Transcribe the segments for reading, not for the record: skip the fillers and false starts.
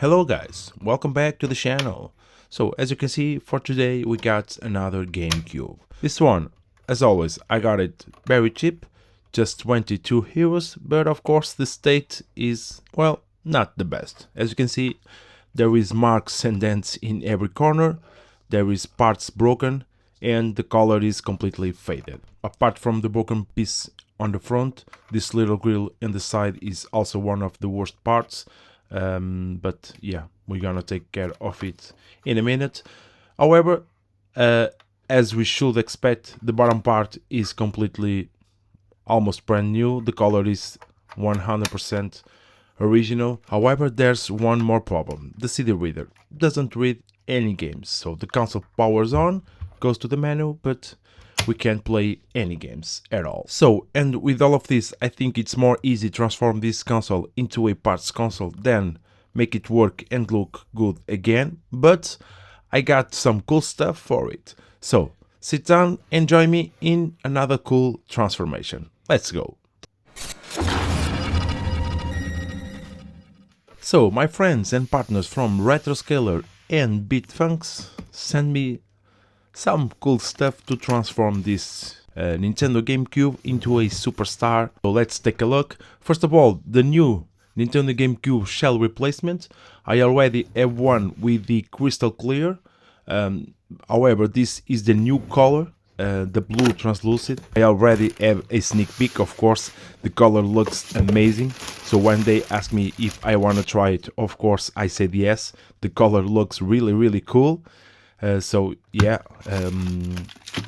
Hello guys, welcome back to the channel. So as you can see, for today we got another GameCube. This one, as always, I got it very cheap, just 22 euros, but of course the state is, well, not the best. As you can see, there is marks and dents in every corner, there is parts broken, and the color is completely faded. Apart from the broken piece on the front, this little grill in the side is also one of the worst parts. But yeah, we're gonna take care of it in a minute. However, as we should expect, the bottom part is completely almost brand new. The color is 100% original. However, there's one more problem. The CD reader doesn't read any games, so the console powers on, goes to the menu, but we can't play any games at all. So, and with all of this, I think it's more easy to transform this console into a parts console than make it work and look good again, but I got some cool stuff for it. So, sit down and join me in another cool transformation. Let's go. So, my friends and partners from Retroscaler and Bitfunks send me some cool stuff to transform this Nintendo GameCube into a superstar. So let's take a look. First of all, the new Nintendo GameCube shell replacement. I already have one with the crystal clear. However, this is the new color, the blue translucent. I already have a sneak peek, of course. The color looks amazing. So when they ask me if I want to try it, of course I said yes. The color looks really cool. So yeah,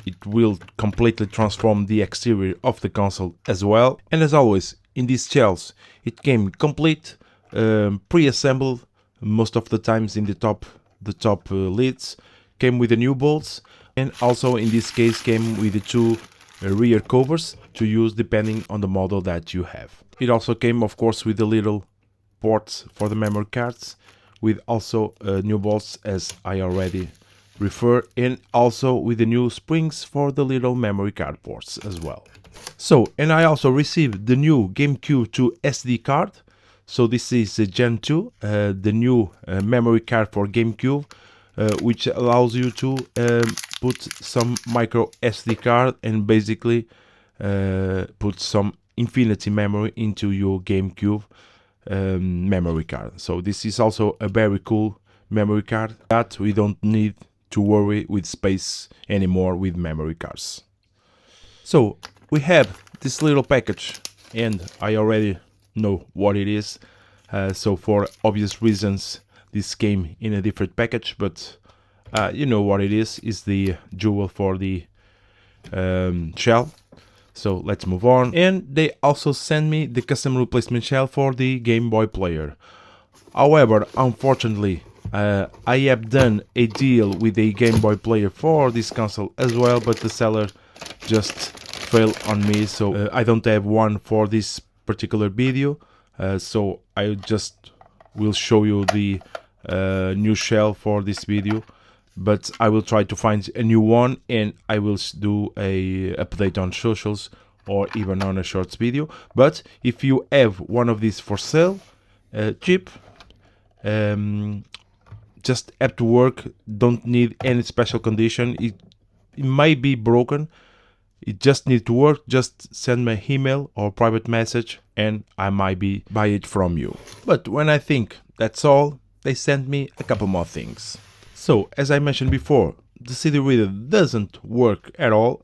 it will completely transform the exterior of the console as well. And as always, in these shells, it came complete, pre-assembled, most of the times in the top lids, came with the new bolts, and also in this case came with the two rear covers to use depending on the model that you have. It also came, of course, with the little ports for the memory cards, with also new bolts, as I already refer, and also with the new springs for the little memory card ports as well. So, and I also received the new GameCube 2 SD card. So this is Gen 2, the new memory card for GameCube, which allows you to put some micro SD card and basically put some infinity memory into your GameCube memory card. So this is also a very cool memory card that we don't need to worry with space anymore with memory cards. So we have this little package, and I already know what it is. So for obvious reasons, this came in a different package, but you know what it is the jewel for the shell. So let's move on. And they also sent me the custom replacement shell for the Game Boy player. However, unfortunately, I have done a deal with a Game Boy player for this console as well, but the seller just failed on me, so I don't have one for this particular video. So I just will show you the new shell for this video, but I will try to find a new one, and I will do a update on socials or even on a shorts video. But if you have one of these for sale, cheap, just have to work, don't need any special condition. It might be broken, it just needs to work. Just send me an email or private message and I might buy it from you. But when I think that's all, they sent me a couple more things. So as I mentioned before, the CD reader doesn't work at all,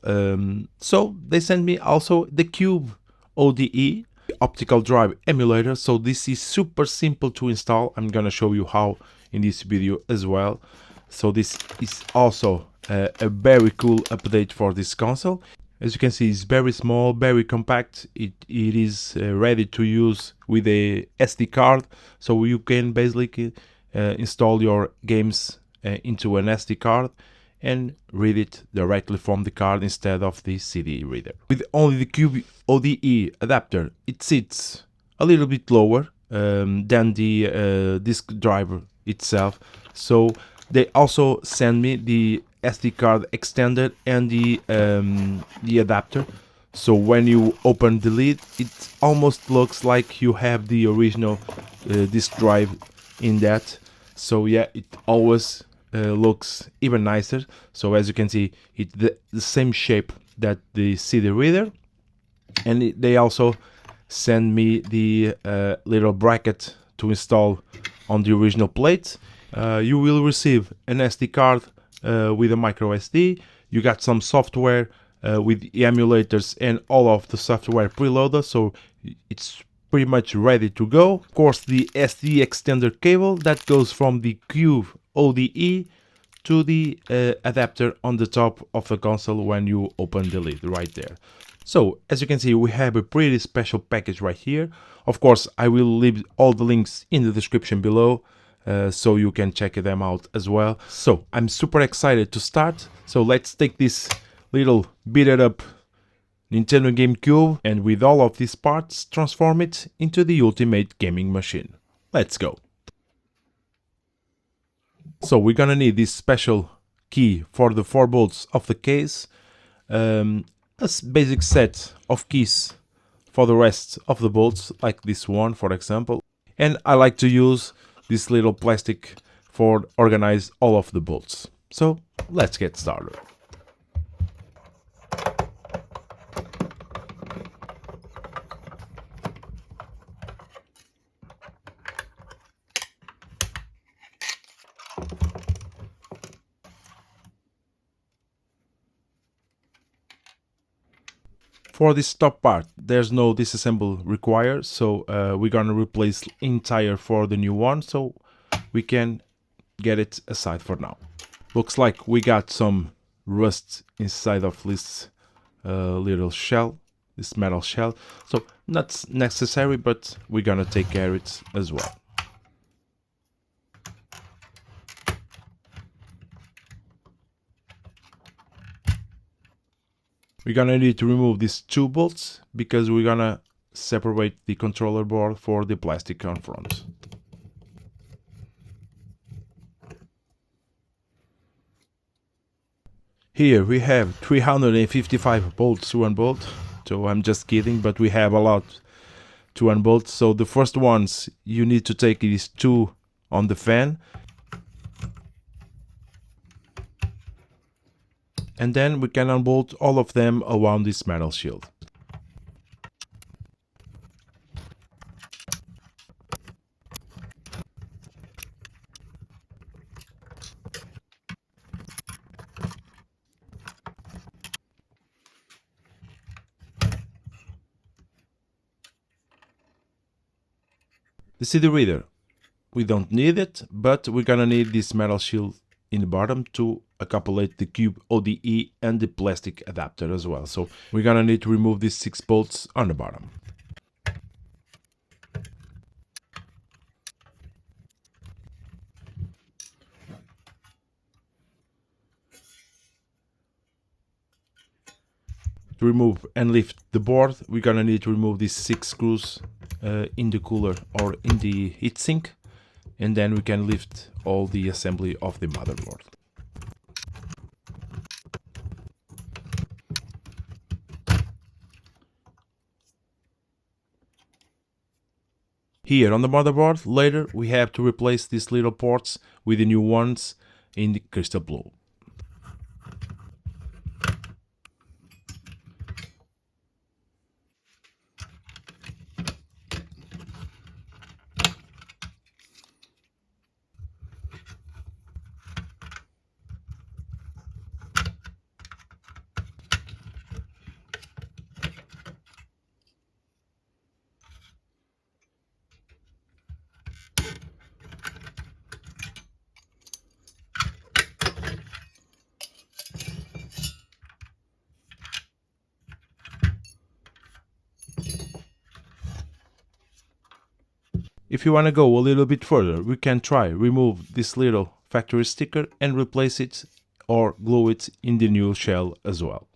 so they sent me also the Cube ODE optical drive emulator. So this is super simple to install. I'm gonna show you how in this video as well. So this is also a very cool update for this console. As you can see, it's very small, very compact. It is ready to use with a SD card, so you can basically install your games into an SD card and read it directly from the card instead of the CD reader. With only the Cube ODE adapter, it sits a little bit lower than the disk driver itself. So they also send me the SD card extender and the adapter. So when you open the lid, it almost looks like you have the original disk drive in that. so yeah, it always looks even nicer. So as you can see, it's the same shape that the CD reader, and they also send me the little bracket to install on the original plate. You will receive an SD card with a micro SD. You got some software with the emulators and all of the software preloaded, so it's pretty much ready to go. Of course, the SD extender cable that goes from the Cube ODE to the adapter on the top of the console when you open the lid right there. So as you can see, we have a pretty special package right here. Of course, I will leave all the links in the description below, so you can check them out as well. So I'm super excited to start. So let's take this little beat up Nintendo GameCube and with all of these parts transform it into the ultimate gaming machine. Let's go. So we're gonna need this special key for the 4 bolts of the case, a basic set of keys for the rest of the bolts, like this one for example, and I like to use this little plastic for organize all of the bolts. So let's get started. For this top part, there's no disassemble required, so we're gonna replace entire for the new one, so we can get it aside for now. Looks like we got some rust inside of this little shell, this metal shell, so not necessary, but we're gonna take care of it as well. We're gonna need to remove these 2 bolts because we're gonna separate the controller board for the plastic on front. Here we have 355 bolts to unbolt, so I'm just kidding, but we have a lot to unbolt. So the first ones you need to take these 2 on the fan, and then we can unbolt all of them around this metal shield. The CD reader, we don't need it, but we're gonna need this metal shield in the bottom to accopulate the Cube ODE and the plastic adapter as well. So we're gonna need to remove these 6 bolts on the bottom. To remove and lift the board, we're gonna need to remove these 6 screws in the cooler or in the heatsink, and then we can lift all the assembly of the motherboard. Here on the motherboard, later we have to replace these little ports with the new ones in the crystal blue. If you want to go a little bit further, we can try remove this little factory sticker and replace it or glue it in the new shell as well.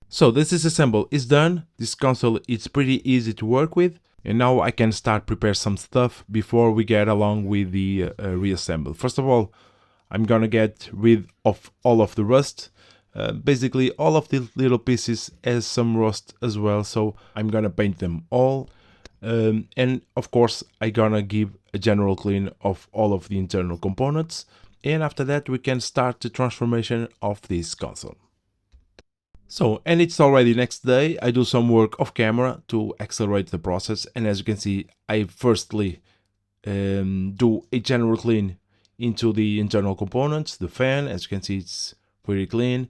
So this disassemble is done. This console is pretty easy to work with, and now I can start prepare some stuff before we get along with the reassemble. First of all, I'm gonna get rid of all of the rust. Basically all of the little pieces has some rust as well, so I'm gonna paint them all. And of course I'm gonna give a general clean of all of the internal components, and after that we can start the transformation of this console. So, and it's already next day. I do some work off camera to accelerate the process, and as you can see, I firstly do a general clean into the internal components, the fan, as you can see it's pretty clean,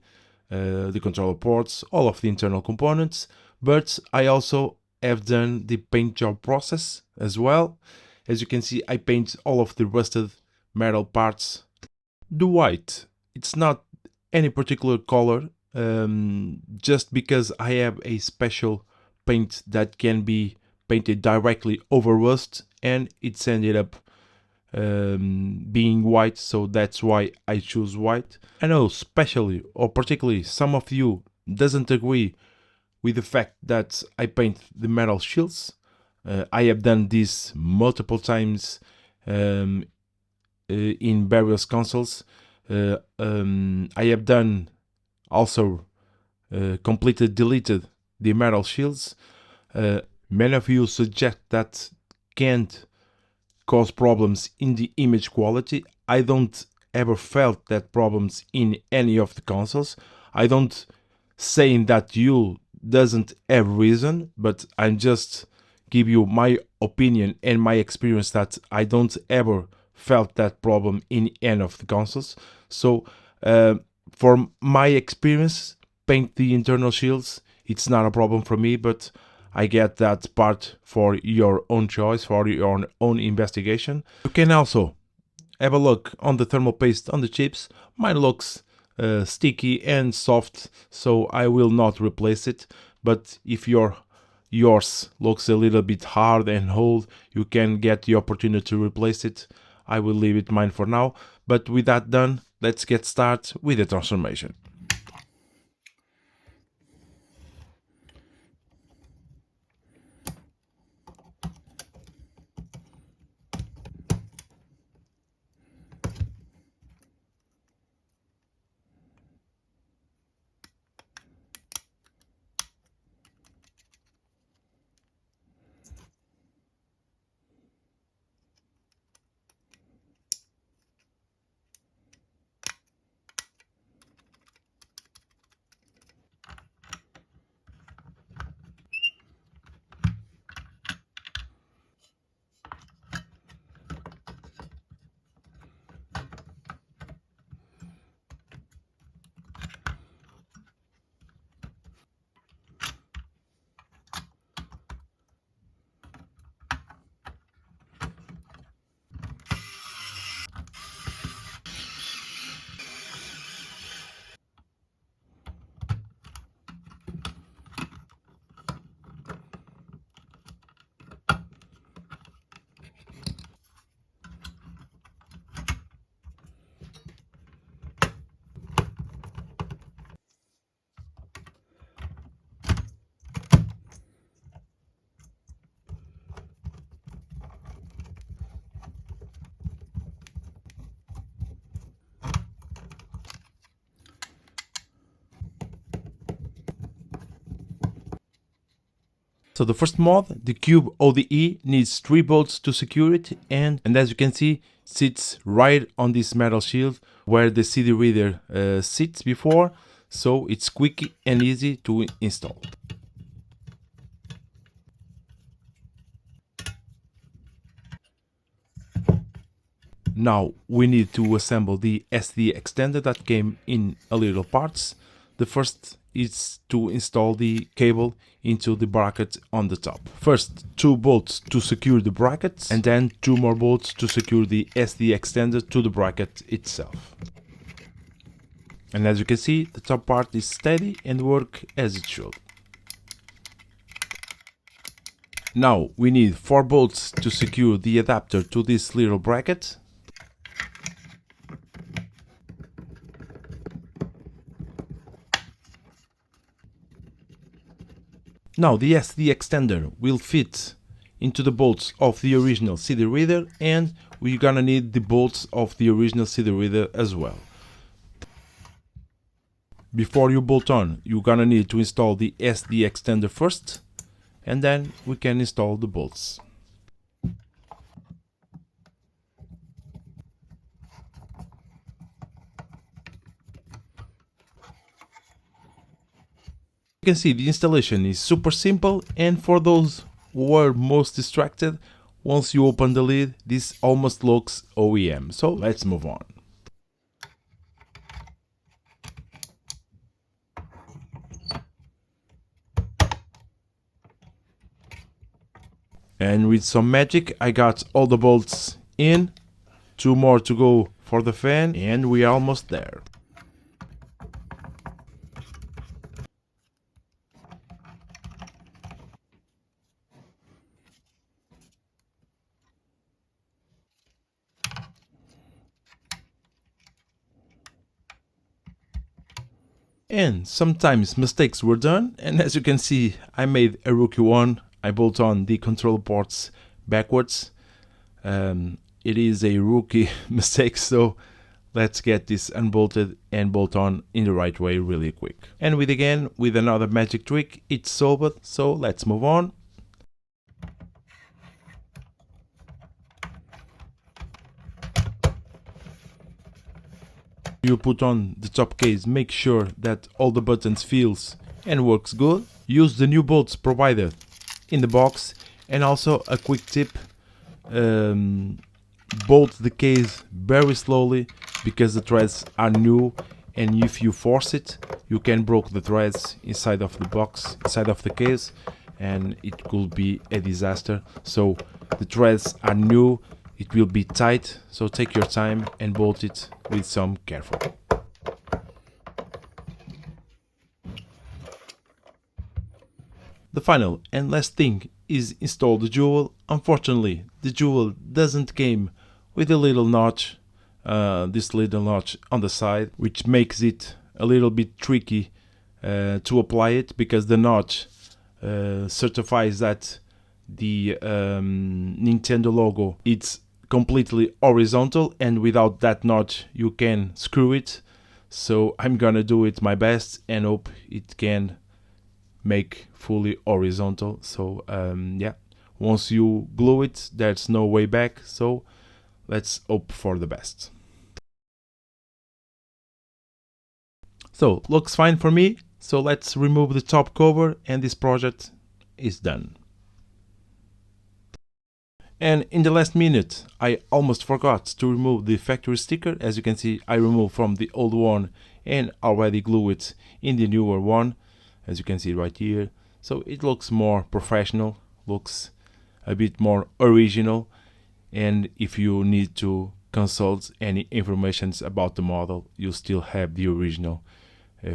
the controller ports, all of the internal components, but I also have done the paint job process as well. As you can see, I paint all of the rusted metal parts. The white, it's not any particular color, just because I have a special paint that can be painted directly over rust, and it's ended up being white, so that's why I choose white. I know especially or particularly some of you doesn't agree with the fact that I paint the metal shields. I have done this multiple times in various consoles. I have done also completely deleted the metal shields. Many of you suggest that can't cause problems in the image quality. I don't ever felt that problems in any of the consoles. I don't saying that you doesn't have reason, but I'm just give you my opinion and my experience that I don't ever felt that problem in any of the consoles. So for my experience, paint the internal shields, it's not a problem for me, but I get that part for your own choice, for your own investigation. You can also have a look on the thermal paste on the chips. Mine looks sticky and soft, so I will not replace it. But if yours looks a little bit hard and old, you can get the opportunity to replace it. I will leave it mine for now. But with that done, let's get started with the transformation. So the first mod, the Cube ODE, needs 3 bolts to secure it, and as you can see, sits right on this metal shield where the CD reader sits before, so it's quick and easy to install. Now we need to assemble the SD extender that came in a little parts. The first is to install the cable into the bracket on the top. First 2 bolts to secure the brackets, and then 2 more bolts to secure the SD extender to the bracket itself. And as you can see, the top part is steady and work as it should. Now we need 4 bolts to secure the adapter to this little bracket. Now the SD extender will fit into the bolts of the original CD reader, and we're gonna need the bolts of the original CD reader as well. Before you bolt on, you're gonna need to install the SD extender first, and then we can install the bolts. can see, the installation is super simple, and for those who are most distracted, once you open the lid, this almost looks OEM. So let's move on. And with some magic, I got all the bolts in, 2 more to go for the fan, and we're almost there. And sometimes mistakes were done, and as you can see, I made a rookie one. I bolt on the control ports backwards. It is a rookie mistake, so let's get this unbolted and bolt on in the right way really quick. And with another magic trick, it's solved, so let's move on. You put on the top case, make sure that all the buttons feels and works good. Use the new bolts provided in the box, and also a quick tip, bolt the case very slowly because the threads are new, and if you force it you can break the threads inside of the box, inside of the case, and it could be a disaster. So the threads are new, it will be tight, so take your time and bolt it with some careful. The final and last thing is install the jewel. Unfortunately, the jewel doesn't come with a little notch, this little notch on the side, which makes it a little bit tricky to apply it, because the notch certifies that the Nintendo logo it's completely horizontal, and without that notch you can screw it. So I'm gonna do it my best and hope it can make fully horizontal. So yeah, once you glue it there's no way back, so let's hope for the best. So looks fine for me, so let's remove the top cover and this project is done. And in the last minute I almost forgot to remove the factory sticker. As you can see, I removed from the old one and already glue it in the newer one, as you can see right here. So it looks more professional, looks a bit more original, and if you need to consult any information about the model, you still have the original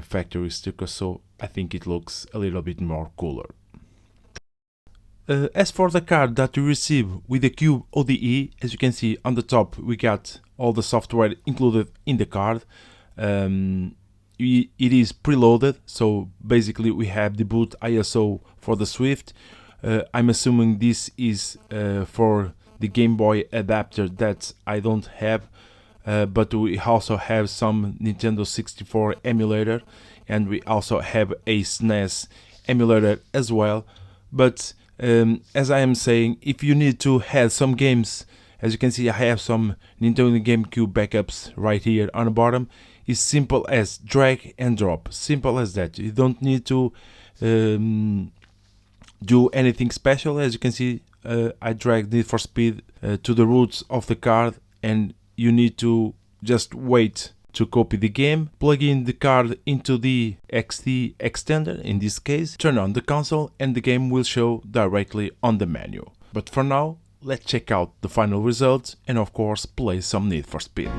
factory sticker, so I think it looks a little bit more cooler. As for the card that you receive with the Cube ODE, as you can see on the top we got all the software included in the card. It is preloaded, so basically we have the boot ISO for the Swift. I'm assuming this is for the Game Boy adapter that I don't have, but we also have some Nintendo 64 emulator, and we also have a SNES emulator as well. But as I am saying, if you need to have some games, as you can see I have some Nintendo GameCube backups right here on the bottom. It's simple as drag and drop, simple as that. You don't need to do anything special. As you can see, I dragged Need for Speed to the roots of the card, and you need to just wait to copy the game, plug in the card into the XT extender in this case, turn on the console, and the game will show directly on the menu. But for now, let's check out the final results and of course play some Need for Speed.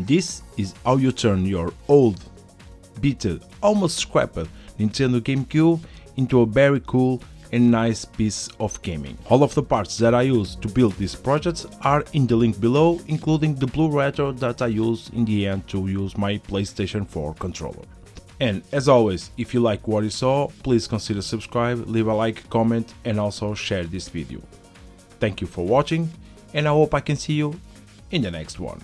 And this is how you turn your old, beaten, almost scrapped Nintendo GameCube into a very cool and nice piece of gaming. All of the parts that I used to build these projects are in the link below, including the blue retro that I used in the end to use my PlayStation 4 controller. And as always, if you like what you saw, please consider subscribe, leave a like, comment and also share this video. Thank you for watching, and I hope I can see you in the next one.